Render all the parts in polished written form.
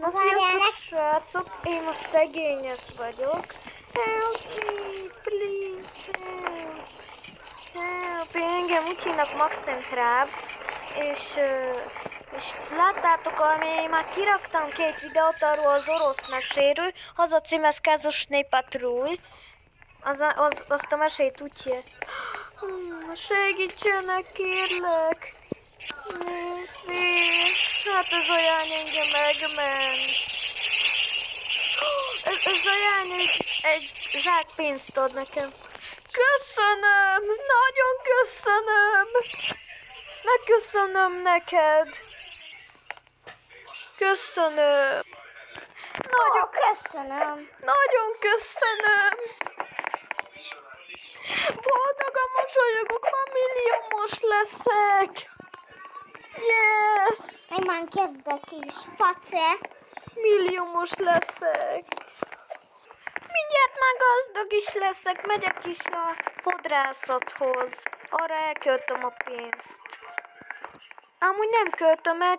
Na sziasztok, srácok! Én most szegényes vagyok. Help me, please, help! Help! Engem úgy hívnak Maxim Krab, és láttátok, ami már kiraktam 2 videót arról az orosz meséről, Hazacímezkázos Patrul. Azt a mesét úgy hívják. Segítsenek, kérlek! Hát ez a jány engem megment. Ez a jány egy zsák pénzt ad nekem. Köszönöm! Nagyon köszönöm! Megköszönöm neked! Köszönöm! Köszönöm. Nagyon köszönöm! Boldogan mosolyogok, már milliómos leszek! Yes! Én már kezdek is, face. Milliómos leszek! Mindjárt már gazdag is leszek, megyek is a fodrászathoz. Arra elköltöm a pénzt. Amúgy nem költöm el,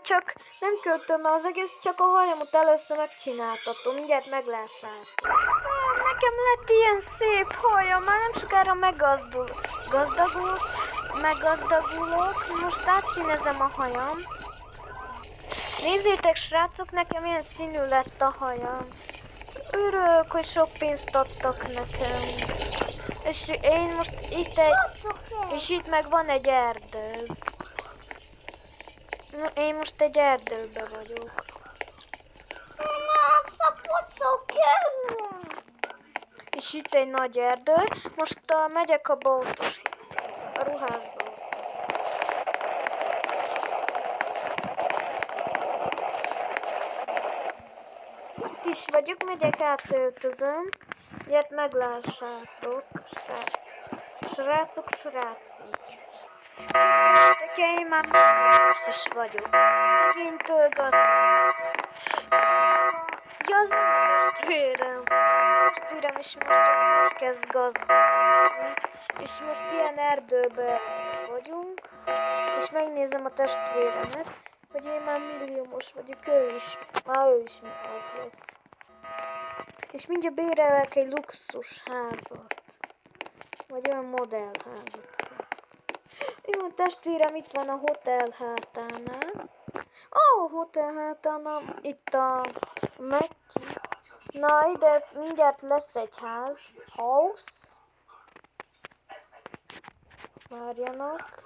nem költöm el az egész, csak a hajamot először megcsináltatom. Mindjárt meglássátok. Nekem lett ilyen szép hajam, már nem sokára meggazdag-megazdagulok. Most átszínezem a hajam. Nézzétek, srácok, nekem ilyen színű lett a hajam. Örülök, hogy sok pénzt adtak nekem. És én most és itt meg van egy erdő. Én most egy erdőben vagyok. És itt egy nagy erdő. Most megyek a boltos a ruházba. Itt is vagyok, megyek átöltözöm. Ilyet meglássátok, srácok, srácik. Én már most is vagyok. Szegénytől gazdag. Ja, az nem testvérem. Testvérem is most kezd gazdagodni. És most ilyen erdőben vagyunk. És megnézem a testvéremet, hogy én már milliómos vagyok, ő is az lesz. És mindjárt bérelek egy luxus házat. Vagy olyan modellházat. Jó, testvérem itt van a hotel hátánál. Hotel hátánál itt a Mekki. Na, ide mindjárt lesz egy ház. House. Várjanak.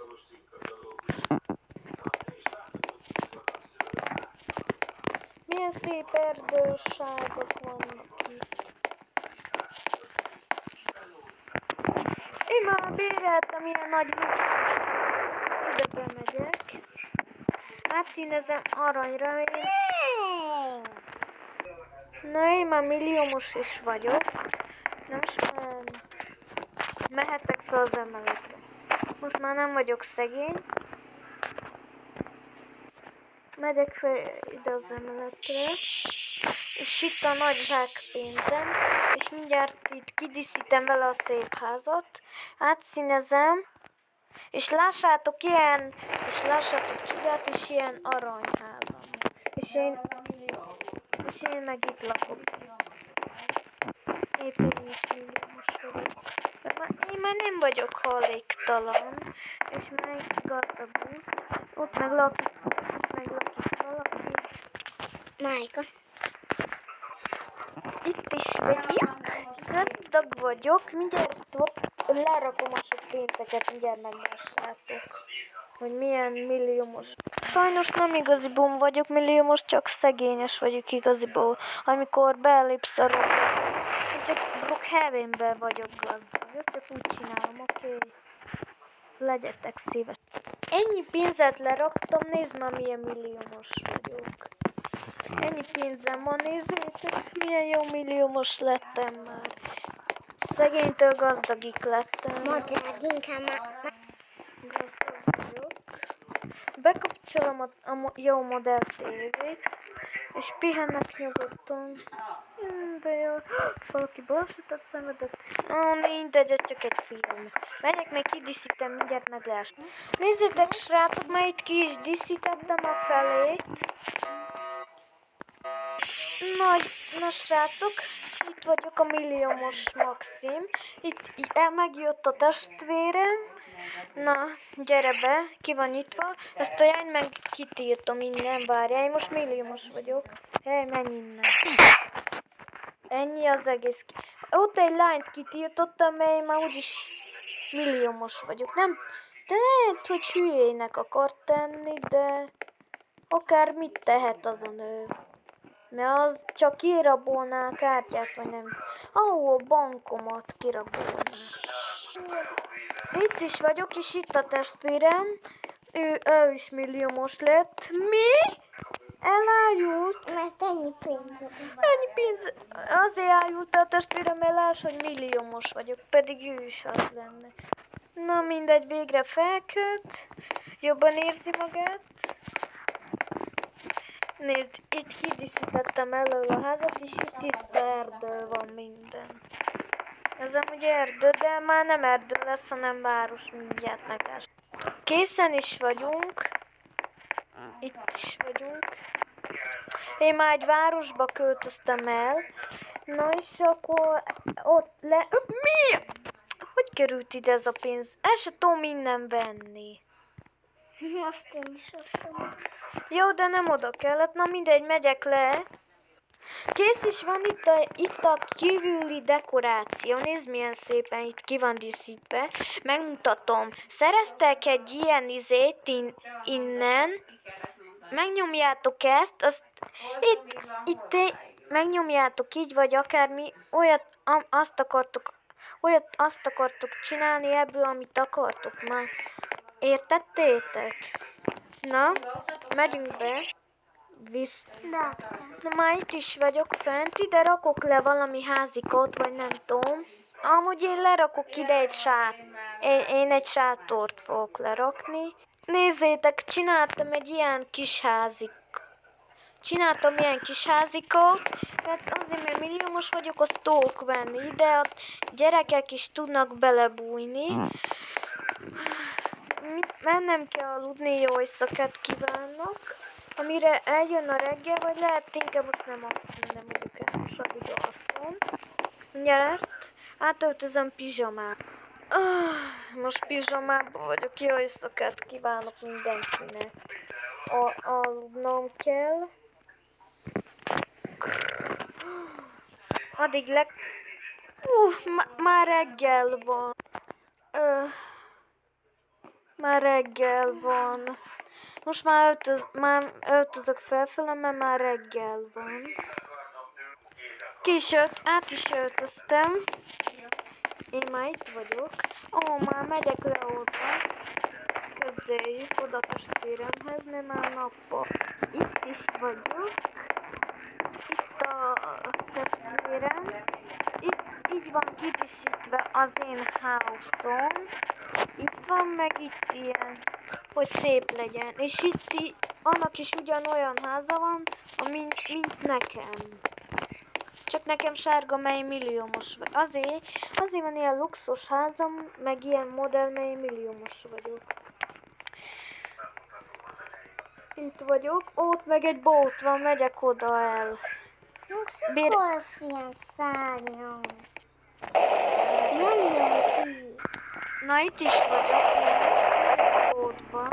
Milyen szép erdőságok vannak itt. Én már béreltem ilyen nagy luxus. Ide bemegyek. Átszínezem aranyra. Na, én már milliómos is vagyok. Na most már mehetek fel az emeletre. Most már nem vagyok szegény. Megyek fel ide az emeletre. És itt a nagy zsák pénzem. És mindjárt itt kidíszítem vele a szép házat. Átszínezem. És lássátok csodát, és ilyen aranyházam. És én meg itt lakok. Éppen is milliómos vagyok. Én már nem vagyok hajléktalan. És már gazdagul. Ott meg lakik valaki. Májka. Itt is vagyok. Gazdag vagyok. Mindjárt ott lerakom a sok pénzeket, mindjárt meglássátok, hogy milyen milliómos. Sajnos nem igaziból vagyok milliómos, csak szegényes vagyok igaziból. Amikor belépsz a Roblox, én csak Brookhavenben vagyok gazdag. Ezt csak úgy csinálom, oké? Legyetek szíves. Ennyi pénzet leraktam, nézd már milyen milliómos vagyok. Ennyi pénzem van, nézzétek, milyen jó milliómos lettem már. Szegénytől gazdagik lettem. Gazdag vagyok. Bekapcsolom a jó modell tévét, és pihennek nyugodtan. De jó. Valaki balesetet szenvedett. Mindegy, ez csak egy film. Megyek, még kidíszítem, mindjárt meglás. Nézzétek, srácok, már itt ki is díszítettem a felét. Na srácok, itt vagyok a milliómos Maxim. Megjött a testvérem. Na, gyere be, ki van nyitva. Ezt a jány meg kitírtam innen, várjál, én most milliómos vagyok. Hely, menj innen. Ennyi az egész. Ott egy lányt kitiltottam, mert én már úgyis milliómos vagyok. Nem, de lehet, hogy hülyének akar tenni, de akár mit tehet az a nő. Mert az csak kirabolná a kártyát, vagy nem. A bankomat kirabolná. Itt is vagyok, és itt a testvérem. Ő is milliómos lett. Mi? Elájult? Mert ennyi pénz. Ennyi pénz. Azért ájult a testvérem, mert láss, hogy milliómos vagyok, pedig ő is az lenne. Na mindegy, végre felkölt. Jobban érzi magát. Nézd, itt kidíszítettem elől a házat, és itt tiszta erdő van minden. Ez amúgy erdő, de már nem erdő lesz, hanem város, mindjárt meglás. Készen is vagyunk. Itt is vagyunk. Én már egy városba költöztem el. Na és akkor ott Mi? Hogy került ide ez a pénz? El se tudom innen venni. Azt én is adtam. Jó, de nem oda kellett. Na mindegy, megyek le. Kész is van itt a kívüli dekoráció. Nézd, milyen szépen itt ki van díszítve. Megmutatom. Szereztek egy ilyen innen. Megnyomjátok ezt. Itt megnyomjátok így, vagy akármi. Azt akartok csinálni ebből, amit akartok már. Értettétek? Na, megyünk be. Na már itt is vagyok fent, ide rakok le valami házikot, vagy nem tudom. Amúgy én lerakok ide én egy sátort fogok lerakni. Nézzétek, csináltam ilyen kis házikot, mert azért, mert milliómos vagyok, azt tudok venni ide, a gyerekek is tudnak belebújni. Mennem kell aludni, jó éjszakát kívánok. Amire eljön a reggel, vagy lehet inkább most nem alszom, nem mondjuk el, most addig alszom. Mindjárt átöltözöm pizsamába. Most pizsamában vagyok, jó éjszakát kívánok mindenkinek. Aludnom kell. Addig már reggel van. Már reggel van. Most már öltözök felfele, mert már reggel van. Át is öltöztem. Én már itt vagyok. Már megyek le oda. Közéjük oda testvéremhez, mert már nappal. Itt is vagyok. Itt a testvérem. Így van kidíszítve az én house-om. Itt van, meg itt ilyen, hogy szép legyen. És itt annak is ugyanolyan háza van, mint nekem. Csak nekem sárga, mely milliómos vagy. Azért van ilyen luxus házam, meg ilyen modell, mely milliómos vagyok. Itt vagyok, ott meg egy bolt van, megyek oda el. Szikolsz ilyen szárnyon. Nem jön ki. Na itt is vagyok, a boltba.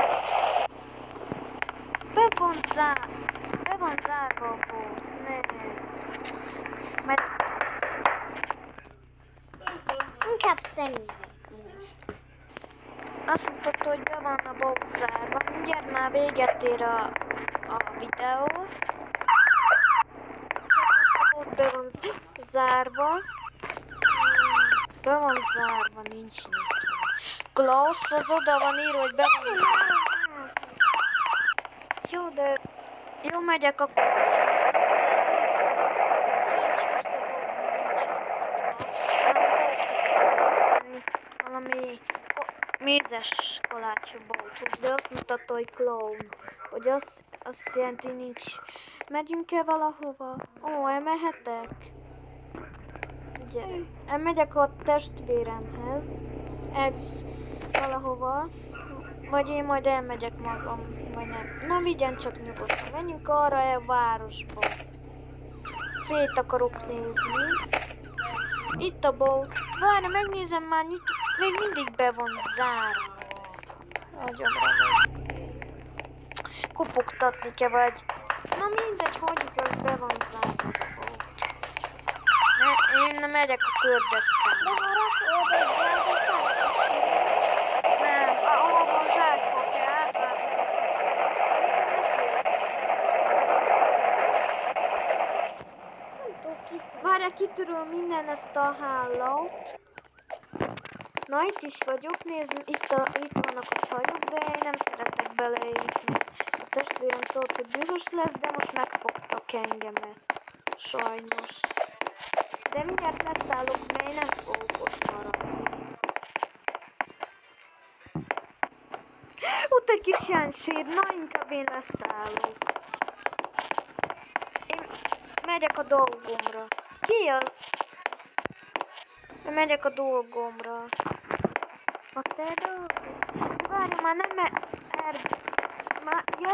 Be van zárva a bolt, ne. Inkább szemüveg most. Azt mutatta, hogy be van a bolt zárva. Mindjárt már véget ér a videó. Csak most a bolt be van zárva. Be van zárva, nincs nyitva. Klaus, az oda van írva, hogy be van zárva. Jó, de... Jó, megyek akkor. Valami mézes kalácsú bolthoz, de azt mutatta, hogy clown. Hogy azt jelenti, nincs. Megyünk-e valahova? Elmehetek? Gyere. Elmegyek a testvéremhez. Elvisz valahova. Vagy én majd elmegyek magam, vagy nem. Na vigyen csak nyugodtan. Menjünk arra a városba. szét akarok nézni. Itt a bolt. Várj, megnézem már, még mindig be van zárva. Agyamra megy. Kopogtatni kell, vagy... Na mindegy, hagyjuk, az be van zárva az a bolt. Én nem megyek a kördeszkán. De harap oda egy Nem, ahol van zsákba kell átváltozni. nem tudok ki. Várjál, kitöröl minden ezt a hálót. Na itt is vagyok, nézd, itt vannak a csajok, de én nem szeretek beleépni. A testvérem tudod, hogy dühös lesz, de most megfogtak engemet. Sajnos. De mindjárt leszállok, mert én nem fogok ott maradni. Ott egy kis jánsér, na inkább én leszállok. Én megyek a dolgomra. Ki az? Én megyek a dolgomra. A te dolgod? Várj, már nem már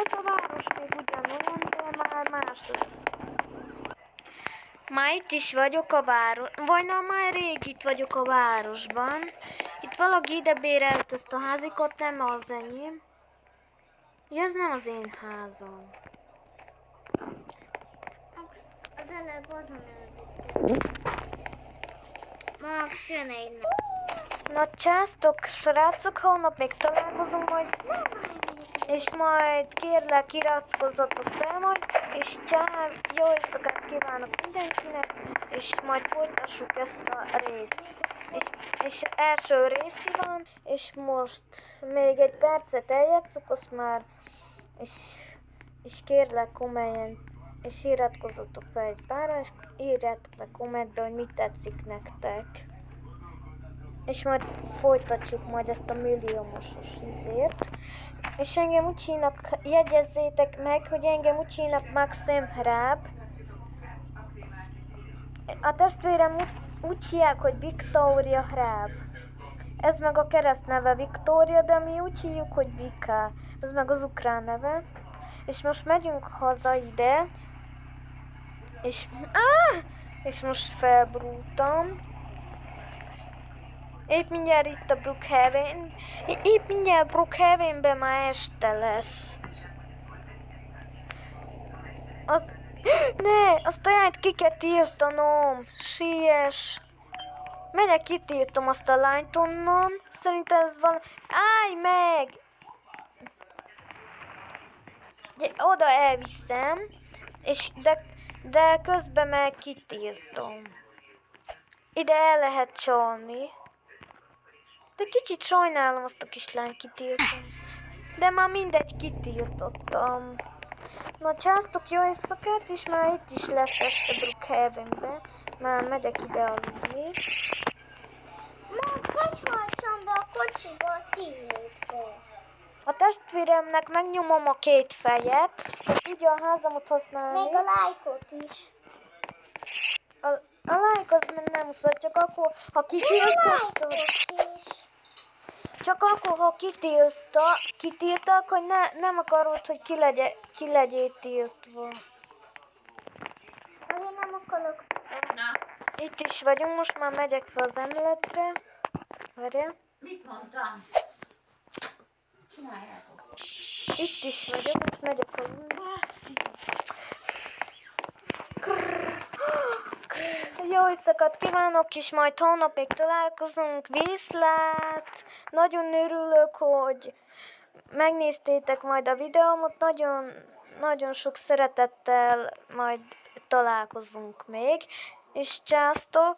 ez a város még ugyanolyan, de már más lesz. Már itt is vagyok a város, vagy na már rég itt vagyok a városban. Itt valaki ide bérelt ezt a házikot, nem az enyém. Ja, ez nem az én házam. Az előbb azon elvittem. Max, jön egy Na császtok, srácok, holnap még találkozunk majd. És majd kérlek iratkozzatok fel majd, és jó éjszakát kívánok mindenkinek, és majd folytassuk ezt a részt. És első rész van, és most még egy percet eljátszok, azt már, és kérlek komolyan, és iratkozzatok fel egy párra, és írjátok meg kommentbe, hogy mit tetszik nektek. És majd folytatjuk majd ezt a milliómosos izért. És engem úgy hívnak, jegyezzétek meg, hogy engem úgy hívnak Maxim Hrab. A testvérem úgy hívják, hogy Victoria Hrab. Ez meg a keresztneve Victoria, de mi úgy hívjuk, hogy Vika. Ez meg az ukrán neve. És most megyünk haza ide. És most felbrúltam. Épp mindjárt itt a Brookhaven. Épp mindjárt Brookhavenben már este lesz. Ne, azt a jányt ki kell tiltanom. Siess. Megyek, kitiltom azt a lányt onnan. Szerintem ez van... Állj meg! Oda elviszem. De közben meg kitiltom. Ide el lehet csalni. De kicsit sajnálom azt a kislányt kitiltom. De már mindegy, kitiltottam. Na császtok, jó éjszakát, és már itt is lesz este Brookhavenben. Már megyek ide aludni. Max, hogy hagyszom be a kocsiba a tiédbe? A testvéremnek megnyomom a két fejet, hogy tudja a házamat használni. Még a lájkot is. A like az nem muszáj, csak akkor, ha kitiltottad. Csak akkor, ha kitiltak, hogy nem akarod, hogy ki legyél tiltva. Azért nem akarok. Itt is vagyunk, most már megyek fel az emeletre. Várjál. Mit mondtam? Csináljátok. Itt is vagyok, most megyek a Jó éjszakát kívánok, és majd holnapig találkozunk. Viszlát! Nagyon örülök, hogy megnéztétek majd a videómat. Nagyon sok szeretettel majd találkozunk még. És császtok!